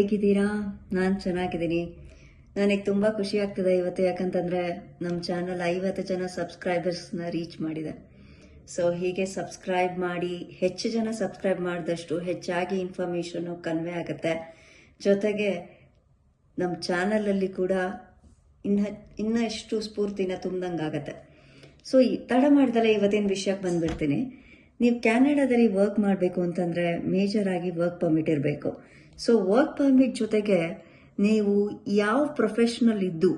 ಹೇಗಿದ್ದೀರಾ? ನಾನು ಚೆನ್ನಾಗಿದ್ದೀನಿ. ನನಗೆ ತುಂಬ ಖುಷಿ ಆಗ್ತದೆ ಇವತ್ತು, ಯಾಕಂತಂದರೆ ನಮ್ಮ ಚಾನಲ್ 50 ಜನ ಸಬ್ಸ್ಕ್ರೈಬರ್ಸ್ನ ರೀಚ್ ಮಾಡಿದೆ. ಸೊ ಹೀಗೆ ಸಬ್ಸ್ಕ್ರೈಬ್ ಮಾಡಿ, ಹೆಚ್ಚು ಜನ ಸಬ್ಸ್ಕ್ರೈಬ್ ಮಾಡಿದಷ್ಟು ಹೆಚ್ಚಾಗಿ ಇನ್ಫಾರ್ಮೇಷನ್ನು ಕನ್ವೆ ಆಗುತ್ತೆ. ಜೊತೆಗೆ ನಮ್ಮ ಚಾನಲಲ್ಲಿ ಕೂಡ ಇನ್ನಷ್ಟು ಸ್ಫೂರ್ತಿನ ತುಂಬ್ದಂಗಾಗತ್ತೆ. ಸೊ ತಡ ಮಾಡ್ದಲೇ ಇವತ್ತಿನ ವಿಷಯಕ್ಕೆ ಬಂದ್ಬಿಡ್ತೀನಿ. ನೀವು ಕ್ಯಾನಡಾದಲ್ಲಿ ವರ್ಕ್ ಮಾಡಬೇಕು ಅಂತಂದರೆ ಮೇಜರ್ ಆಗಿ ವರ್ಕ್ ಪರ್ಮಿಟ್ ಇರಬೇಕು. ಸೊ ವರ್ಕ್ ಪರ್ಮಿಟ್ ಜೊತೆಗೆ ನೀವು ಯಾವ ಪ್ರೊಫೆಷನಲ್ ಇದ್ದು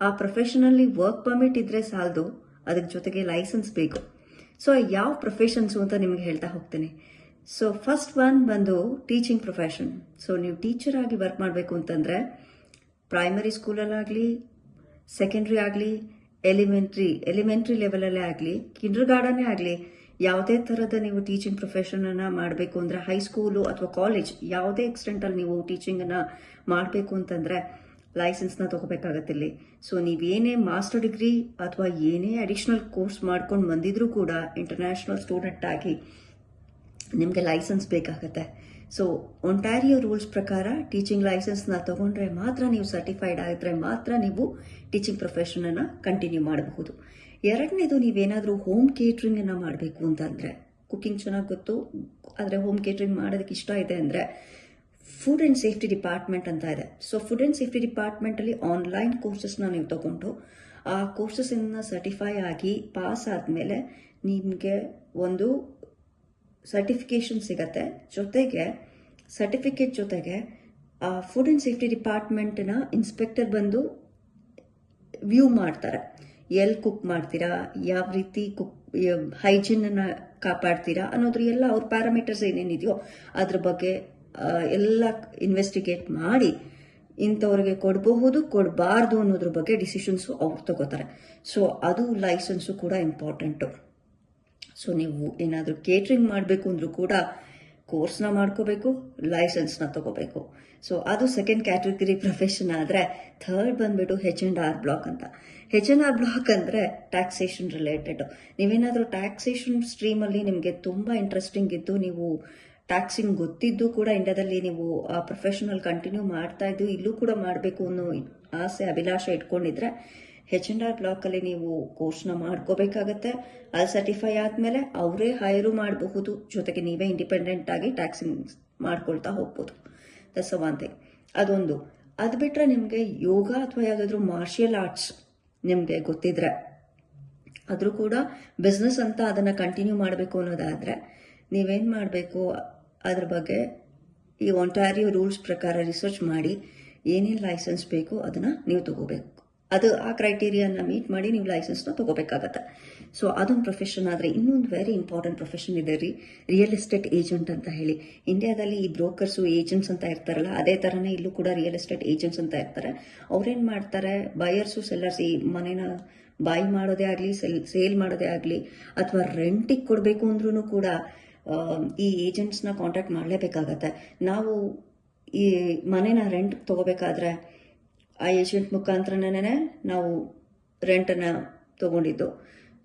ಆ ಪ್ರೊಫೆಷನಲ್ಲಿ ವರ್ಕ್ ಪರ್ಮಿಟ್ ಇದ್ರೆ ಸಾಲದು, ಅದಕ್ಕೆ ಜೊತೆಗೆ ಲೈಸೆನ್ಸ್ ಬೇಕು. ಸೊ ಯಾವ ಪ್ರೊಫೆಷನ್ಸು ಅಂತ ನಿಮ್ಗೆ ಹೇಳ್ತಾ ಹೋಗ್ತೀನಿ. ಸೊ ಫಸ್ಟ್ ಒನ್ ಬಂದು ಟೀಚಿಂಗ್ ಪ್ರೊಫೆಷನ್. ಸೊ ನೀವು ಟೀಚರ್ ಆಗಿ ವರ್ಕ್ ಮಾಡಬೇಕು ಅಂತಂದರೆ ಪ್ರೈಮರಿ ಸ್ಕೂಲಲ್ಲಾಗಲಿ, ಸೆಕೆಂಡ್ರಿ ಆಗಲಿ, ಎಲಿಮೆಂಟ್ರಿ ಲೆವೆಲಲ್ಲೇ ಆಗಲಿ, ಕಿಂಡರ್ ಗಾರ್ಡನ್ನೇ ಆಗಲಿ, ಯಾವುದೇ ಥರದ ನೀವು ಟೀಚಿಂಗ್ ಪ್ರೊಫೆಷನನ್ನು ಮಾಡಬೇಕು ಅಂದರೆ ಹೈಸ್ಕೂಲು ಅಥವಾ ಕಾಲೇಜ್ ಯಾವುದೇ ಎಕ್ಸ್ಟೆಂಟಲ್ಲಿ ನೀವು ಟೀಚಿಂಗನ್ನು ಮಾಡಬೇಕು ಅಂತಂದರೆ ಲೈಸೆನ್ಸ್ನ ತೊಗೋಬೇಕಾಗತ್ತಿಲ್ಲಿ. ಸೊ ನೀವೇನೇ ಮಾಸ್ಟರ್ ಡಿಗ್ರಿ ಅಥವಾ ಏನೇ ಅಡಿಷ್ನಲ್ ಕೋರ್ಸ್ ಮಾಡ್ಕೊಂಡು ಬಂದಿದ್ರೂ ಕೂಡ ಇಂಟರ್ನ್ಯಾಷನಲ್ ಸ್ಟೂಡೆಂಟ್ ಆಗಿ ನಿಮಗೆ ಲೈಸೆನ್ಸ್ ಬೇಕಾಗತ್ತೆ. ಸೊ ಒಂಟಾರಿಯೋ ರೂಲ್ಸ್ ಪ್ರಕಾರ ಟೀಚಿಂಗ್ ಲೈಸೆನ್ಸ್ನ ತಗೊಂಡ್ರೆ ಮಾತ್ರ, ನೀವು ಸರ್ಟಿಫೈಡ್ ಆಗಿದ್ರೆ ಮಾತ್ರ ನೀವು ಟೀಚಿಂಗ್ ಪ್ರೊಫೆಷನನ್ನು ಕಂಟಿನ್ಯೂ ಮಾಡಬಹುದು. ಎರಡನೇದು, ನೀವೇನಾದರೂ ಹೋಮ್ ಕೇಟ್ರಿಂಗನ್ನು ಮಾಡಬೇಕು ಅಂತಂದರೆ, ಕುಕಿಂಗ್ ಚೆನ್ನಾಗಿ ಗೊತ್ತು ಆದರೆ ಹೋಮ್ ಕೇಟ್ರಿಂಗ್ ಮಾಡೋದಕ್ಕೆ ಇಷ್ಟ ಇದೆ ಅಂದರೆ ಫುಡ್ ಆ್ಯಂಡ್ ಸೇಫ್ಟಿ ಡಿಪಾರ್ಟ್ಮೆಂಟ್ ಅಂತ ಇದೆ. ಸೊ ಫುಡ್ ಆ್ಯಂಡ್ ಸೇಫ್ಟಿ ಡಿಪಾರ್ಟ್ಮೆಂಟಲ್ಲಿ ಆನ್ಲೈನ್ ಕೋರ್ಸಸ್ನ ನೀವು ತಗೊಂಡು ಆ ಕೋರ್ಸಸ್ಸನ್ನು ಸರ್ಟಿಫೈ ಆಗಿ ಪಾಸ್ ಆದಮೇಲೆ ನಿಮಗೆ ಒಂದು ಸರ್ಟಿಫಿಕೇಷನ್ ಸಿಗತ್ತೆ. ಜೊತೆಗೆ ಸರ್ಟಿಫಿಕೇಟ್ ಜೊತೆಗೆ ಆ ಫುಡ್ ಆ್ಯಂಡ್ ಸೇಫ್ಟಿ ಡಿಪಾರ್ಟ್ಮೆಂಟ್ನ ಇನ್ಸ್ಪೆಕ್ಟರ್ ಬಂದು ವ್ಯೂ ಮಾಡ್ತಾರೆ. ಎಲ್ಲಿ ಕುಕ್ ಮಾಡ್ತೀರಾ, ಯಾವ ರೀತಿ ಹೈಜೀನನ್ನು ಕಾಪಾಡ್ತೀರಾ ಅನ್ನೋದ್ರ ಎಲ್ಲ ಅವ್ರ ಪ್ಯಾರಾಮೀಟರ್ಸ್ ಏನೇನಿದೆಯೋ ಅದ್ರ ಬಗ್ಗೆ ಎಲ್ಲ ಇನ್ವೆಸ್ಟಿಗೇಟ್ ಮಾಡಿ ಇಂಥವ್ರಿಗೆ ಕೊಡಬಹುದು, ಕೊಡಬಾರ್ದು ಅನ್ನೋದ್ರ ಬಗ್ಗೆ ಡಿಸಿಷನ್ಸು ಅವ್ರು ತಗೋತಾರೆ. ಸೊ ಅದು ಲೈಸೆನ್ಸು ಕೂಡ ಇಂಪಾರ್ಟೆಂಟು. ಸೊ ನೀವು ಏನಾದರೂ ಕೇಟ್ರಿಂಗ್ ಮಾಡಬೇಕು ಅಂದರೂ ಕೂಡ ಕೋರ್ಸ್ನ ಮಾಡ್ಕೋಬೇಕು, ಲೈಸೆನ್ಸ್ನ ತಗೋಬೇಕು. ಸೊ ಅದು ಸೆಕೆಂಡ್ ಕ್ಯಾಟಗರಿ ಪ್ರೊಫೆಷನ್. ಆದರೆ ಥರ್ಡ್ ಬಂದ್ಬಿಟ್ಟು H&R ಬ್ಲಾಕ್ ಅಂತ. H&R ಬ್ಲಾಕ್ ಅಂದರೆ ಟ್ಯಾಕ್ಸೇಷನ್ ರಿಲೇಟೆಡ್. ನೀವೇನಾದರೂ ಟ್ಯಾಕ್ಸೇಷನ್ ಸ್ಟ್ರೀಮಲ್ಲಿ ನಿಮಗೆ ತುಂಬ ಇಂಟ್ರೆಸ್ಟಿಂಗ್ ಇದ್ದು, ನೀವು ಟ್ಯಾಕ್ಸಿಂಗ್ ಗೊತ್ತಿದ್ದು ಕೂಡ ಇಂಡಿಯಾದಲ್ಲಿ ನೀವು ಆ ಪ್ರೊಫೆಷನಲ್ ಕಂಟಿನ್ಯೂ ಮಾಡ್ತಾ ಇದ್ದು ಇಲ್ಲೂ ಕೂಡ ಮಾಡಬೇಕು ಅನ್ನೋ ಆಸೆ ಅಭಿಲಾಷೆ ಇಟ್ಕೊಂಡಿದ್ರೆ H&R ಬ್ಲಾಕಲ್ಲಿ ನೀವು ಕೋರ್ಸ್ನ ಮಾಡ್ಕೋಬೇಕಾಗತ್ತೆ. ಅಲ್ಲಿ ಸರ್ಟಿಫೈ ಆದಮೇಲೆ ಅವರೇ ಹೈರು ಮಾಡಬಹುದು, ಜೊತೆಗೆ ನೀವೇ ಇಂಡಿಪೆಂಡೆಂಟ್ ಆಗಿ ಟ್ಯಾಕ್ಸಿಂಗ್ ಮಾಡ್ಕೊಳ್ತಾ ಹೋಗ್ಬೋದು. That's one thing. ಅದೊಂದು. ಅದು ಬಿಟ್ಟರೆ ನಿಮಗೆ ಯೋಗ ಅಥವಾ ಯಾವುದಾದ್ರೂ ಮಾರ್ಷಿಯಲ್ ಆರ್ಟ್ಸ್ ನಿಮಗೆ ಗೊತ್ತಿದ್ರೆ, ಆದರೂ ಕೂಡ ಬಿಸ್ನೆಸ್ ಅಂತ ಅದನ್ನು ಕಂಟಿನ್ಯೂ ಮಾಡಬೇಕು ಅನ್ನೋದಾದರೆ ನೀವೇನು ಮಾಡಬೇಕು, ಅದ್ರ ಬಗ್ಗೆ ಈ ಒಂಟಾರಿಯೋ ರೂಲ್ಸ್ ಪ್ರಕಾರ ರಿಸರ್ಚ್ ಮಾಡಿ ಏನೇನು ಲೈಸೆನ್ಸ್ ಬೇಕು ಅದನ್ನು ನೀವು ತಗೋಬೇಕು. ಅದು ಆ ಕ್ರೈಟೀರಿಯಾನ ಮೀಟ್ ಮಾಡಿ ನೀವು ಲೈಸೆನ್ಸ್ನ ತಗೋಬೇಕಾಗತ್ತೆ. ಸೊ ಅದೊಂದು ಪ್ರೊಫೆಷನ್. ಆದರೆ ಇನ್ನೊಂದು ವೆರಿ ಇಂಪಾರ್ಟೆಂಟ್ ಪ್ರೊಫೆಷನ್ ಇದೆ ರಿಯಲ್ ಎಸ್ಟೇಟ್ ಏಜೆಂಟ್ ಅಂತ ಹೇಳಿ. ಇಂಡಿಯಾದಲ್ಲಿ ಈ ಬ್ರೋಕರ್ಸು ಏಜೆಂಟ್ಸ್ ಅಂತ ಇರ್ತಾರಲ್ಲ, ಅದೇ ಥರನೇ ಇಲ್ಲೂ ಕೂಡ ರಿಯಲ್ ಎಸ್ಟೇಟ್ ಏಜೆಂಟ್ಸ್ ಅಂತ ಇರ್ತಾರೆ. ಅವ್ರೇನು ಮಾಡ್ತಾರೆ, ಬಯರ್ಸು ಸೆಲ್ಲರ್ಸ್ ಈ ಮನೇನ ಬಾಯ್ ಮಾಡೋದೇ ಆಗಲಿ, ಸೇಲ್ ಮಾಡೋದೇ ಆಗಲಿ ಅಥವಾ ರೆಂಟಿಗೆ ಕೊಡಬೇಕು ಅಂದ್ರೂ ಕೂಡ ಈ ಏಜೆಂಟ್ಸ್ನ ಕಾಂಟ್ಯಾಕ್ಟ್ ಮಾಡಲೇಬೇಕಾಗತ್ತೆ. ನಾವು ಈ ಮನೇನ ರೆಂಟ್ ತಗೋಬೇಕಾದ್ರೆ ಆ ಏಜೆಂಟ್ ಮುಖಾಂತರನೇ ನಾವು ರೆಂಟನ್ನು ತೊಗೊಂಡಿದ್ದು.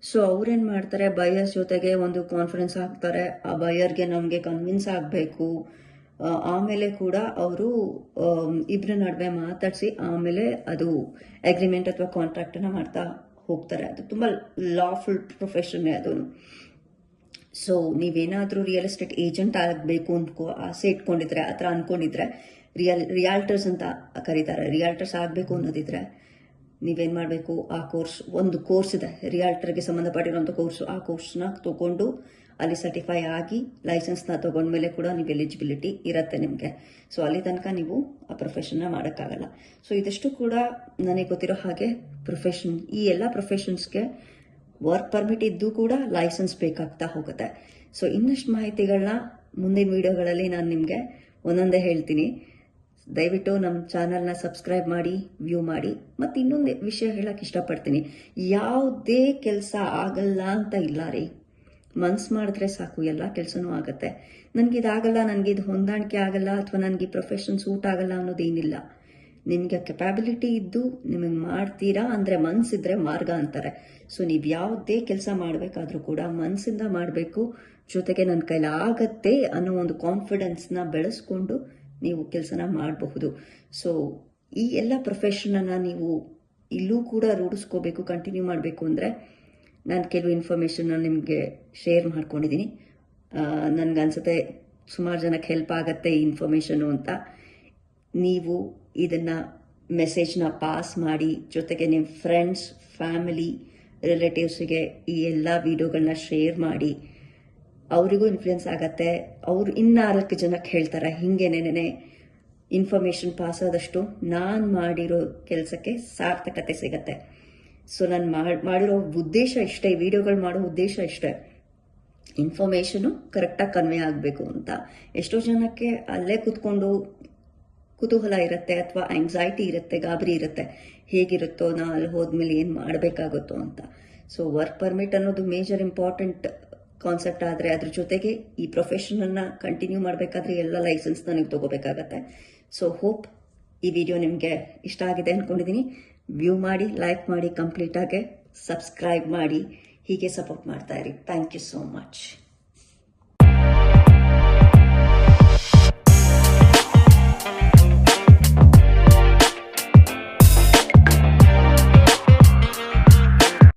ಸೊ ಅವ್ರೇನು ಮಾಡ್ತಾರೆ, ಬಯರ್ಸ್ ಜೊತೆಗೆ ಒಂದು ಕಾನ್ಫರೆನ್ಸ್ ಹಾಕ್ತಾರೆ. ಆ ಬಯರ್ಗೆ ನಮಗೆ ಕನ್ವಿನ್ಸ್ ಆಗಬೇಕು. ಆಮೇಲೆ ಕೂಡ ಅವರು ಇಬ್ಬರ ನಡುವೆ ಮಾತಾಡಿಸಿ ಆಮೇಲೆ ಅದು ಅಗ್ರಿಮೆಂಟ್ ಅಥವಾ ಕಾಂಟ್ರಾಕ್ಟನ್ನು ಮಾಡ್ತಾ ಹೋಗ್ತಾರೆ. ಅದು ತುಂಬ ಲಾಫುಲ್ ಪ್ರೊಫೆಷನ್ನೇ ಅದು. ಸೊ ನೀವೇನಾದರೂ ರಿಯಲ್ ಎಸ್ಟೇಟ್ ಏಜೆಂಟ್ ಆಗಬೇಕು ಆಸೆ ಇಟ್ಕೊಂಡಿದ್ರೆ, ಆ ಥರ ಅಂದ್ಕೊಂಡಿದ್ರೆ, ರಿಯಾಲ್ಟರ್ಸ್ ಅಂತ ಕರೀತಾರೆ, ರಿಯಾಲ್ಟರ್ಸ್ ಆಗಬೇಕು ಅನ್ನೋದಿದ್ರೆ ನೀವೇನು ಮಾಡಬೇಕು, ಆ ಒಂದು ಕೋರ್ಸ್ ಇದೆ ರಿಯಾಲ್ಟರ್ಗೆ ಸಂಬಂಧಪಟ್ಟಿರೋಂಥ ಕೋರ್ಸು. ಆ ಕೋರ್ಸ್ನ ತೊಗೊಂಡು ಅಲ್ಲಿ ಸರ್ಟಿಫೈ ಆಗಿ ಲೈಸೆನ್ಸ್ನ ತೊಗೊಂಡ್ಮೇಲೆ ಕೂಡ ನೀವು ಎಲಿಜಿಬಿಲಿಟಿ ಇರುತ್ತೆ ನಿಮಗೆ. ಸೊ ಅಲ್ಲಿ ತನಕ ನೀವು ಆ ಪ್ರೊಫೆಷನ್ನ ಮಾಡೋಕ್ಕಾಗಲ್ಲ. ಸೊ ಇದಿಷ್ಟು ಕೂಡ ನನಗೆ ಗೊತ್ತಿರೋ ಹಾಗೆ ಪ್ರೊಫೆಷನ್. ಈ ಎಲ್ಲ ಪ್ರೊಫೆಷನ್ಸ್ಗೆ ವರ್ಕ್ ಪರ್ಮಿಟ್ ಇದ್ದು ಕೂಡ ಲೈಸೆನ್ಸ್ ಬೇಕಾಗ್ತಾ ಹೋಗುತ್ತೆ. ಸೊ ಇನ್ನಷ್ಟು ಮಾಹಿತಿಗಳನ್ನ ಮುಂದಿನ ವಿಡಿಯೋಗಳಲ್ಲಿ ನಾನು ನಿಮಗೆ ಒಂದೊಂದೇ ಹೇಳ್ತೀನಿ. ದಯವಿಟ್ಟು ನಮ್ಮ ಚಾನಲ್ನ ಸಬ್ಸ್ಕ್ರೈಬ್ ಮಾಡಿ, ವ್ಯೂ ಮಾಡಿ. ಮತ್ತು ಇನ್ನೊಂದು ವಿಷಯ ಹೇಳಕ್ಕೆ ಇಷ್ಟಪಡ್ತೀನಿ, ಯಾವುದೇ ಕೆಲಸ ಆಗಲ್ಲ ಅಂತ ಇಲ್ಲ ರೀ. ಮನ್ಸು ಮಾಡಿದ್ರೆ ಸಾಕು, ಎಲ್ಲ ಕೆಲಸನೂ ಆಗುತ್ತೆ. ನನಗಿದಾಗಲ್ಲ, ನನಗಿದು ಹೊಂದಾಣಿಕೆ ಆಗಲ್ಲ ಅಥವಾ ನನಗೆ ಪ್ರೊಫೆಷನ್ ಸೂಟ್ ಆಗಲ್ಲ ಅನ್ನೋದೇನಿಲ್ಲ. ನಿಮಗೆ ಕೆಪಾಬಿಲಿಟಿ ಇದ್ದು ನಿಮಗೆ ಮಾಡ್ತೀರಾ ಅಂದರೆ ಮನಸ್ಸಿದ್ರೆ ಮಾರ್ಗ ಅಂತಾರೆ. ಸೊ ನೀವು ಯಾವುದೇ ಕೆಲಸ ಮಾಡಬೇಕಾದ್ರೂ ಕೂಡ ಮನಸ್ಸಿಂದ ಮಾಡಬೇಕು. ಜೊತೆಗೆ ನನ್ನ ಕೈಲಾಗತ್ತೆ ಅನ್ನೋ ಒಂದು ಕಾನ್ಫಿಡೆನ್ಸ್ನ ಬೆಳೆಸ್ಕೊಂಡು ನೀವು ಕೆಲಸನ ಮಾಡಬಹುದು. ಸೊ ಈ ಎಲ್ಲ ಪ್ರೊಫೆಷನನ್ನು ನೀವು ಇಲ್ಲೂ ಕೂಡ ರೂಢಿಸ್ಕೋಬೇಕು, ಕಂಟಿನ್ಯೂ ಮಾಡಬೇಕು ಅಂದರೆ ನಾನು ಕೆಲವು ಇನ್ಫಾರ್ಮೇಷನ್ನ ನಿಮಗೆ ಶೇರ್ ಮಾಡ್ಕೊಂಡಿದ್ದೀನಿ. ನನಗನ್ಸುತ್ತೆ ಸುಮಾರು ಜನಕ್ಕೆ ಹೆಲ್ಪ್ ಆಗುತ್ತೆ ಈ ಇನ್ಫಾರ್ಮೇಷನು ಅಂತ. ನೀವು ಇದನ್ನು ಮೆಸೇಜ್ನ ಪಾಸ್ ಮಾಡಿ, ಜೊತೆಗೆ ನಿಮ್ಮ ಫ್ರೆಂಡ್ಸ್, ಫ್ಯಾಮಿಲಿ, ರಿಲೇಟಿವ್ಸಿಗೆ ಈ ಎಲ್ಲ ವಿಡಿಯೋಗಳನ್ನ ಶೇರ್ ಮಾಡಿ. ಅವರಿಗೂ ಇನ್ಫ್ಲುಯೆನ್ಸ್ ಆಗತ್ತೆ. ಅವರು 4 ಜನಕ್ಕೆ ಹೇಳ್ತಾರೆ ಹಿಂಗೇನೇನೆ ಇನ್ಫಾರ್ಮೇಷನ್ ಪಾಸ್ ಆದಷ್ಟು ನಾನು ಮಾಡಿರೋ ಕೆಲಸಕ್ಕೆ ಸಾರ್ಥಕತೆ ಸಿಗತ್ತೆ. ಸೊ ನಾನು ಮಾಡಿರೋ ಉದ್ದೇಶ ಇಷ್ಟೇ, ವಿಡಿಯೋಗಳು ಮಾಡೋ ಉದ್ದೇಶ ಇಷ್ಟೇ, ಇನ್ಫಾರ್ಮೇಷನು ಕರೆಕ್ಟಾಗಿ ಕನ್ವೆ ಆಗಬೇಕು ಅಂತ. ಎಷ್ಟೋ ಜನಕ್ಕೆ ಅಲ್ಲೇ ಕೂತ್ಕೊಂಡು ಕುತೂಹಲ ಇರುತ್ತೆ, ಅಥವಾ ಆಂಗ್ಸೈಟಿ ಇರುತ್ತೆ, ಗಾಬರಿ ಇರುತ್ತೆ, ಹೇಗಿರುತ್ತೋ ನಾ ಅಲ್ಲಿ ಹೋದ್ಮೇಲೆ ಏನು ಮಾಡಬೇಕಾಗುತ್ತೋ ಅಂತ. ಸೊ ವರ್ಕ್ ಪರ್ಮಿಟ್ ಅನ್ನೋದು ಮೇಜರ್ ಇಂಪಾರ್ಟೆಂಟ್ ಕಾನ್ಸೆಪ್ಟ್ ಆದರೆ, ಅದ್ರ ಜೊತೆಗೆ ಈ ಪ್ರೊಫೆಷನನ್ನು ಕಂಟಿನ್ಯೂ ಮಾಡಬೇಕಾದ್ರೆ ಎಲ್ಲ ಲೈಸೆನ್ಸ್ನ ನೀವು ತಗೋಬೇಕಾಗತ್ತೆ. ಸೊ ಹೋಪ್ ಈ ವಿಡಿಯೋ ನಿಮಗೆ ಇಷ್ಟ ಆಗಿದೆ ಅಂದ್ಕೊಂಡಿದ್ದೀನಿ. ವ್ಯೂ ಮಾಡಿ, ಲೈಕ್ ಮಾಡಿ, ಕಂಪ್ಲೀಟಾಗಿ ಸಬ್ಸ್ಕ್ರೈಬ್ ಮಾಡಿ, ಹೀಗೆ ಸಪೋರ್ಟ್ ಮಾಡ್ತಾ ಇರಿ. Thank you so much.